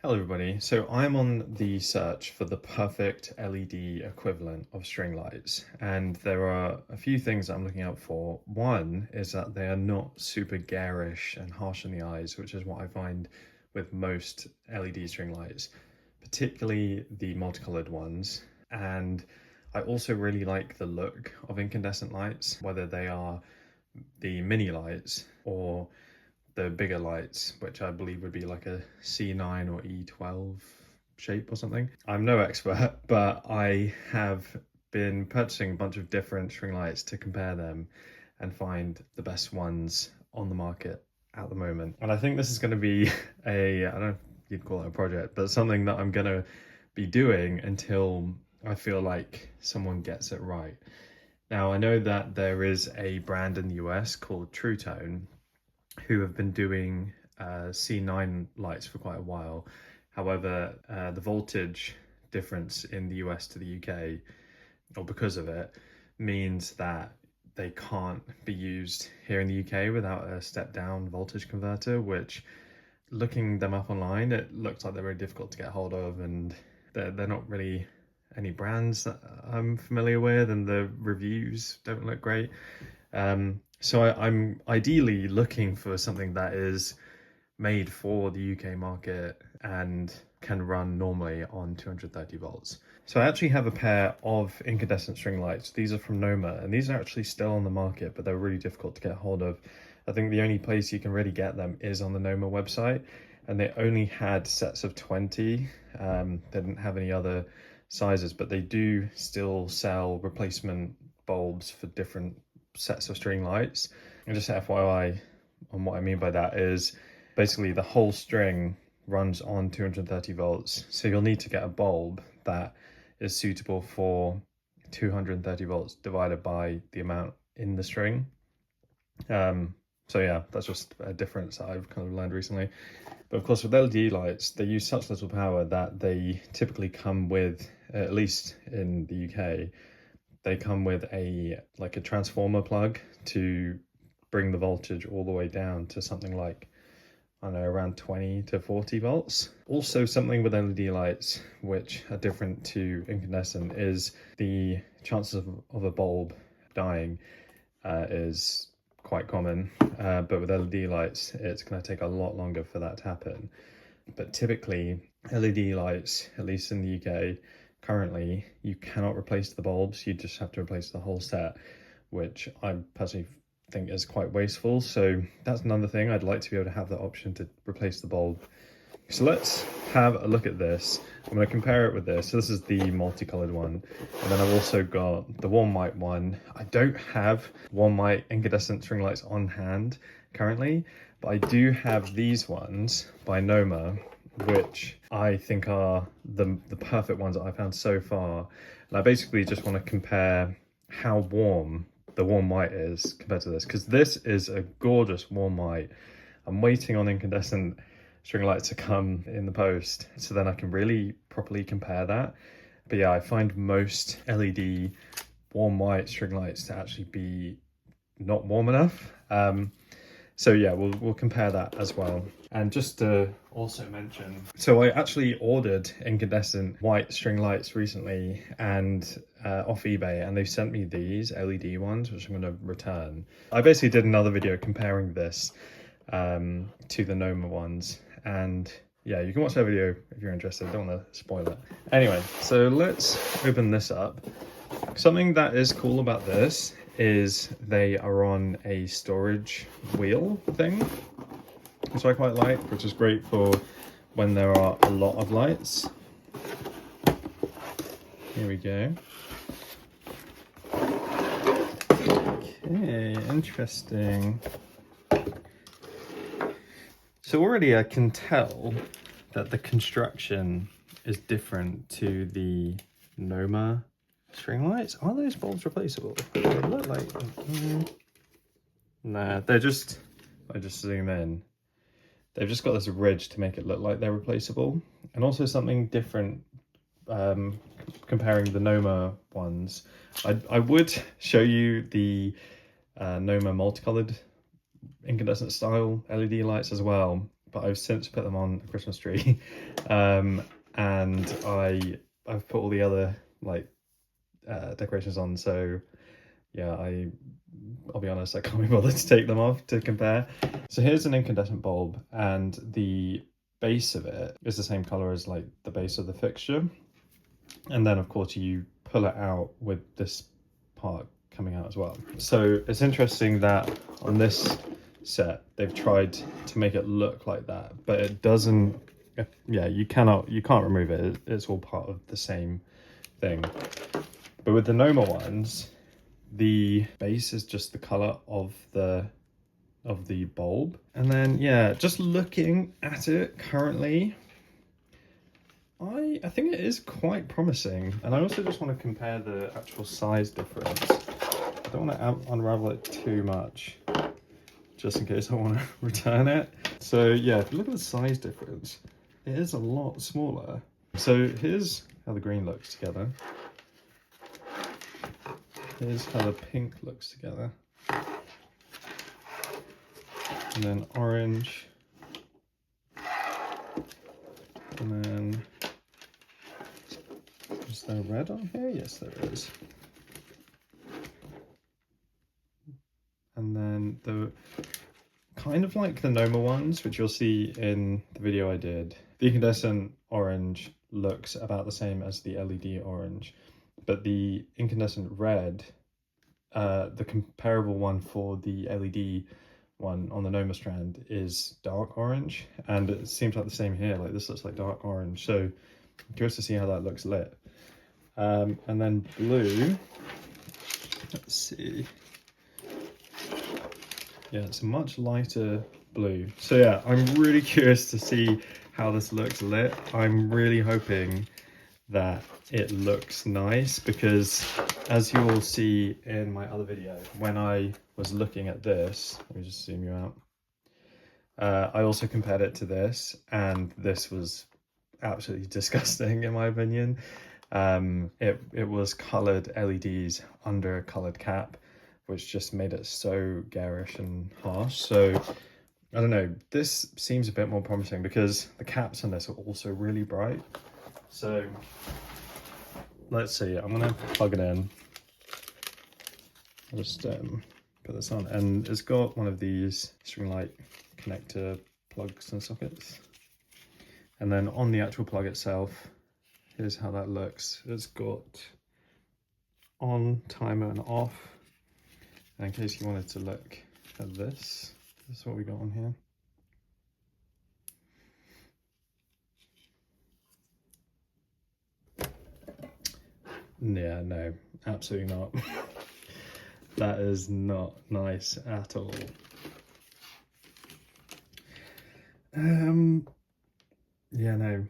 Hello everybody, so I'm on the search for the perfect LED equivalent of string lights, and there are a few things that I'm looking out for. One is that they are not super garish and harsh in the eyes, which is what I find with most LED string lights, particularly the multicolored ones. And I also really like the look of incandescent lights, whether they are the mini lights or the bigger lights, which I believe would be like a C9 or E12 shape or something. I'm no expert, but I have been purchasing a bunch of different string lights to compare them and find the best ones on the market at the moment. And I think this is going to be I don't know if you'd call it a project, but something that I'm going to be doing until I feel like someone gets it right. Now, I know that there is a brand in the US called True Tone who have been doing C9 lights for quite a while. However, the voltage difference in the US to the UK, or because of it, means that they can't be used here in the UK without a step down voltage converter, which, looking them up online, it looks like they're very difficult to get hold of, and they're not really any brands that I'm familiar with, and the reviews don't look great. So I'm ideally looking for something that is made for the UK market and can run normally on 230 volts. So I actually have a pair of incandescent string lights. These are from NOMA, and these are actually still on the market, but they're really difficult to get hold of. I think the only place you can really get them is on the NOMA website, and they only had sets of 20. They didn't have any other sizes, but they do still sell replacement bulbs for different sets of string lights. And just FYI on what I mean by that is basically the whole string runs on 230 volts, so you'll need to get a bulb that is suitable for 230 volts divided by the amount in the string. So yeah, that's just a difference that I've kind of learned recently. But of course, with LED lights, they use such little power that they typically come with, at least in the UK, they come with a transformer plug to bring the voltage all the way down to something like, I don't know, around 20 to 40 volts. Also, something with LED lights which are different to incandescent is the chances of a bulb dying is quite common, but with LED lights it's going to take a lot longer for that to happen. But typically LED lights, at least in the UK currently, you cannot replace the bulbs, you just have to replace the whole set, which I personally think is quite wasteful. So that's another thing, I'd like to be able to have the option to replace the bulb. So let's have a look at this. I'm going to compare it with this. So this is the multicolored one, and then I've also got the warm white one. I don't have warm white incandescent string lights on hand currently, but I do have these ones by NOMA, which I think are the perfect ones that I've found so far. And I basically just want to compare how warm the warm white is compared to this, because this is a gorgeous warm white. I'm waiting on incandescent string lights to come in the post, so then I can really properly compare that. But yeah, I find most LED warm white string lights to actually be not warm enough. So yeah, we'll compare that as well. And just to also mention, so I actually ordered incandescent white string lights recently and off eBay, and they sent me these LED ones, which I'm going to return. I basically did another video comparing this to the NOMA ones, and yeah, you can watch that video if you're interested. Don't want to spoil it. Anyway, so let's open this up. Something that is cool about this is they are on a storage wheel thing, which I quite like, which is great for when there are a lot of lights. Here we go. Okay, interesting. So already I can tell that the construction is different to the NOMA string lights. Are those bulbs replaceable? They look like nah, they're just, I just zoom in, they've just got this ridge to make it look like they're replaceable. And also something different, comparing the NOMA ones, I would show you the NOMA multicolored incandescent style LED lights as well, but I've since put them on a Christmas tree. And I've put all the other like decorations on, so yeah, I'll be honest, I can't be bothered to take them off to compare. So here's an incandescent bulb, and the base of it is the same color as like the base of the fixture, and then of course you pull it out with this part coming out as well. So it's interesting that on this set they've tried to make it look like that, but it doesn't. Yeah, you can't remove it. It's all part of the same thing. But with the NOMA ones, the base is just the color of the bulb. And then yeah, just looking at it currently, I think it is quite promising. And I also just want to compare the actual size difference. I don't want to unravel it too much, just in case I want to return it. So yeah, if you look at the size difference, it is a lot smaller. So here's how the green looks together. Here's how the pink looks together. And then orange. And then, is there red on here? Yes, there is. And then the kind of like the NOMA ones, which you'll see in the video I did. The incandescent orange looks about the same as the LED orange, but the incandescent red, the comparable one for the LED one on the NOMA strand, is dark orange, and it seems like the same here. Like this looks like dark orange, so I'm curious to see how that looks lit. And then blue, let's see. Yeah, it's a much lighter blue. So yeah, I'm really curious to see how this looks lit. I'm really hoping that it looks nice, because as you will see in my other video, when I was looking at this, let me just zoom you out. I also compared it to this, and this was absolutely disgusting in my opinion. It was colored LEDs under a colored cap, which just made it so garish and harsh. So I don't know, this seems a bit more promising because the caps on this are also really bright. So let's see, I'm gonna plug it in. I'll just put this on, and it's got one of these string light connector plugs and sockets. And then on the actual plug itself, here's how that looks. It's got on, timer, and off. And in case you wanted to look at this, this is what we got on here. Yeah, no, absolutely not. That is not nice at all. Yeah, no.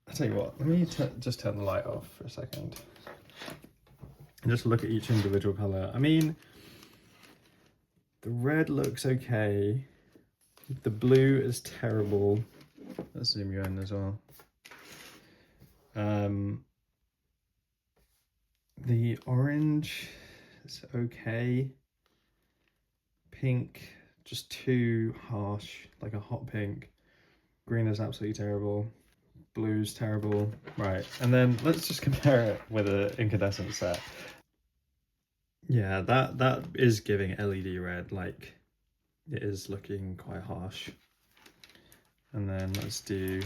I'll tell you what, let me just turn the light off for a second. And just look at each individual colour. I mean, the red looks okay. The blue is terrible. Let's zoom you in as well. The orange is okay. Pink, just too harsh, like a hot pink. Green is absolutely terrible. Blue's terrible. Right, and then let's just compare it with an incandescent set. Yeah, that is giving LED red, like it is looking quite harsh. And then let's do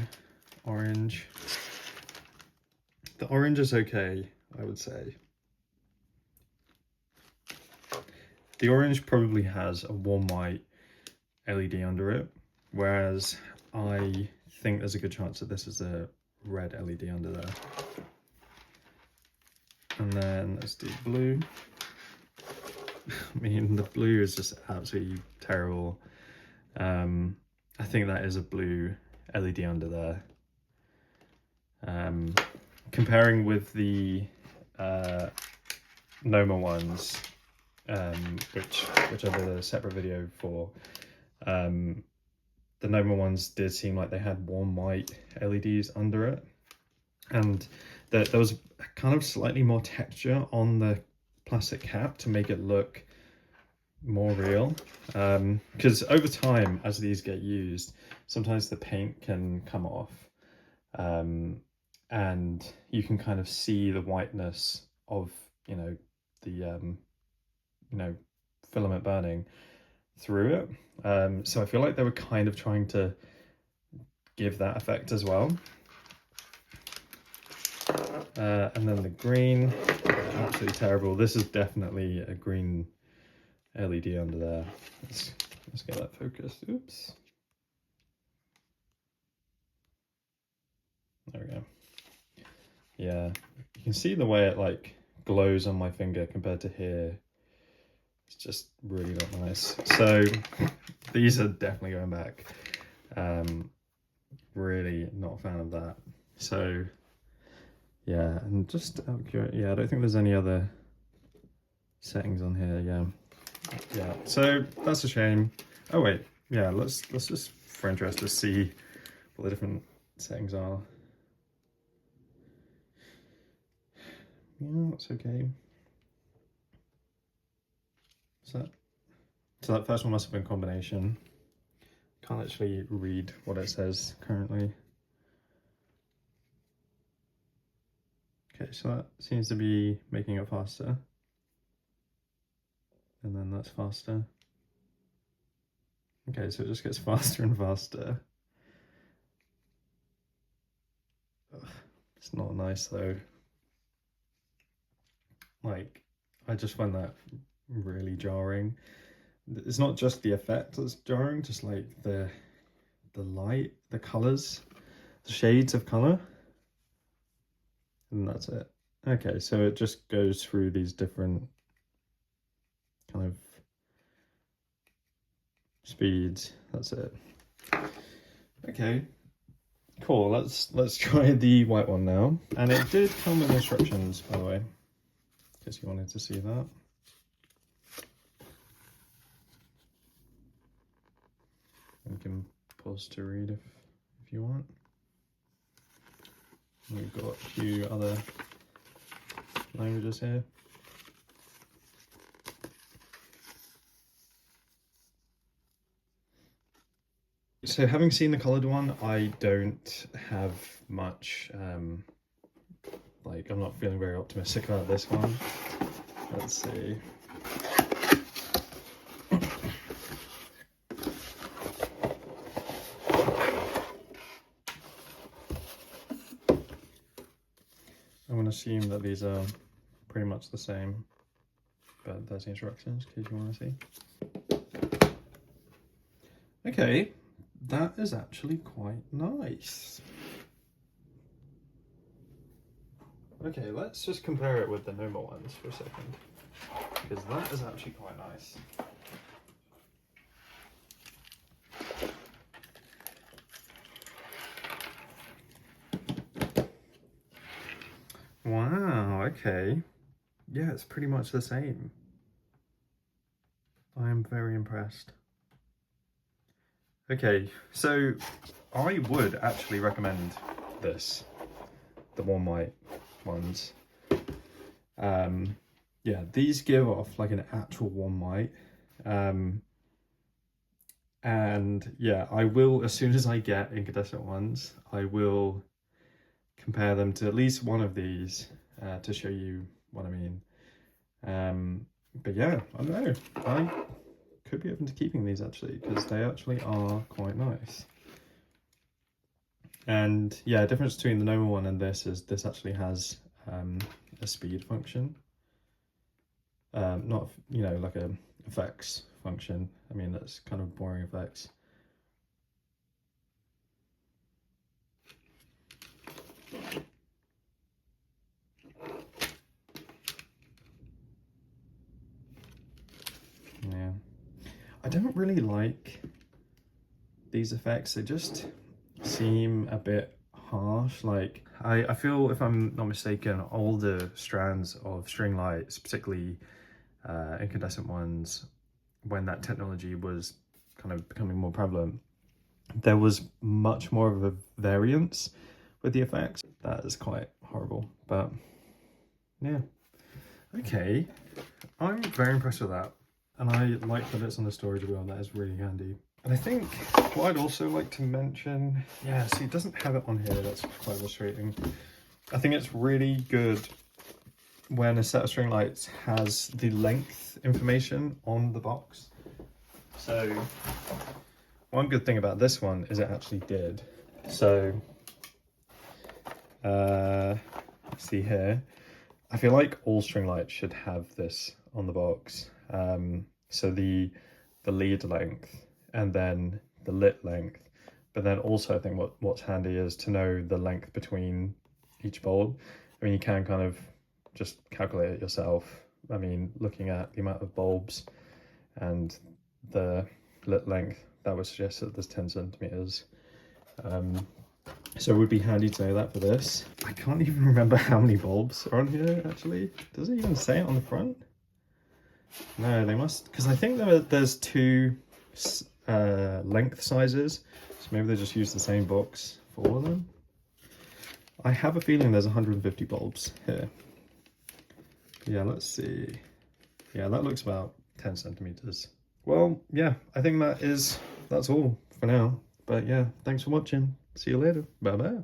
orange. The orange is okay, I would say. The orange probably has a warm white LED under it, whereas I think there's a good chance that this is a red LED under there. And then let's do blue. I mean, the blue is just absolutely terrible. I think that is a blue LED under there. Comparing with the NOMA ones, which I did a separate video for, the NOMA ones did seem like they had warm white LEDs under it, and there was kind of slightly more texture on the plastic cap to make it look more real, because over time, as these get used, sometimes the paint can come off, and you can kind of see the whiteness of, you know, the filament burning through it. So I feel like they were kind of trying to give that effect as well. And then the green, absolutely terrible. This is definitely a green LED under there. Let's get that focused. Oops. There we go. Yeah, you can see the way it like glows on my finger compared to here. It's just really not nice. So these are definitely going back. Really not a fan of that. So yeah, and just yeah, I don't think there's any other settings on here. Yeah, so that's a shame. Oh wait, yeah, let's just, for interest, to see what the different settings are. Yeah, that's okay. So that first one must have been combination. Can't actually read what it says currently. Okay, so that seems to be making it faster. And then that's faster. Okay, so it just gets faster and faster. Ugh, it's not nice though. Like, I just find that really jarring. It's not just the effect that's jarring, just like the light, the colors, the shades of color. And that's it. Okay, so it just goes through these different kind of speeds. That's it. Okay, cool. Let's try the white one now. And it did come with instructions, by the way, in case you wanted to see that. You can pause to read if you want. We've got a few other languages here. So having seen the coloured one, I don't have much, like, I'm not feeling very optimistic about this one. Let's see. I'm going to assume that these are pretty much the same, but there's the instructions in case you want to see. Okay, that is actually quite nice. Okay, let's just compare it with the NOMA ones for a second, because that is actually quite nice. Wow, okay. Yeah, it's pretty much the same. I am very impressed. Okay, so I would actually recommend this, the warm white ones. Yeah, these give off like an actual warm white. And yeah, I will, as soon as I get incandescent ones, I will compare them to at least one of these to show you what I mean. But yeah, I don't know. I could be open to keeping these actually, because they actually are quite nice. And yeah, difference between the NOMA one and this is this actually has a speed function. Not, you know, like a effects function. I mean, that's kind of boring effects. Yeah, I don't really like these effects. They just seem a bit harsh. Like, I feel, if I'm not mistaken, all the strands of string lights, particularly incandescent ones, when that technology was kind of becoming more prevalent, there was much more of a variance with the effects. That is quite horrible, but yeah. Okay, I'm very impressed with that. And I like that it's on the storage wheel. That is really handy. And I think what I'd also like to mention, yeah, see, it doesn't have it on here. That's quite frustrating. I think it's really good when a set of string lights has the length information on the box. So one good thing about this one is it actually did. So see here, I feel like all string lights should have this on the box. So the lead length and then the lit length, but then also I think what's handy is to know the length between each bulb. I mean, you can kind of just calculate it yourself. I mean, looking at the amount of bulbs and the lit length, that would suggest that there's 10 centimeters. So it would be handy to know that for this. I can't even remember how many bulbs are on here, actually. Does it even say it on the front? No, they must, because I think there's two length sizes, so maybe they just use the same box for all of them. I have a feeling there's 150 bulbs here. Yeah, let's see. Yeah, that looks about 10 centimeters. Well, yeah, I think that's all for now. But yeah, thanks for watching. See you later. Bye bye.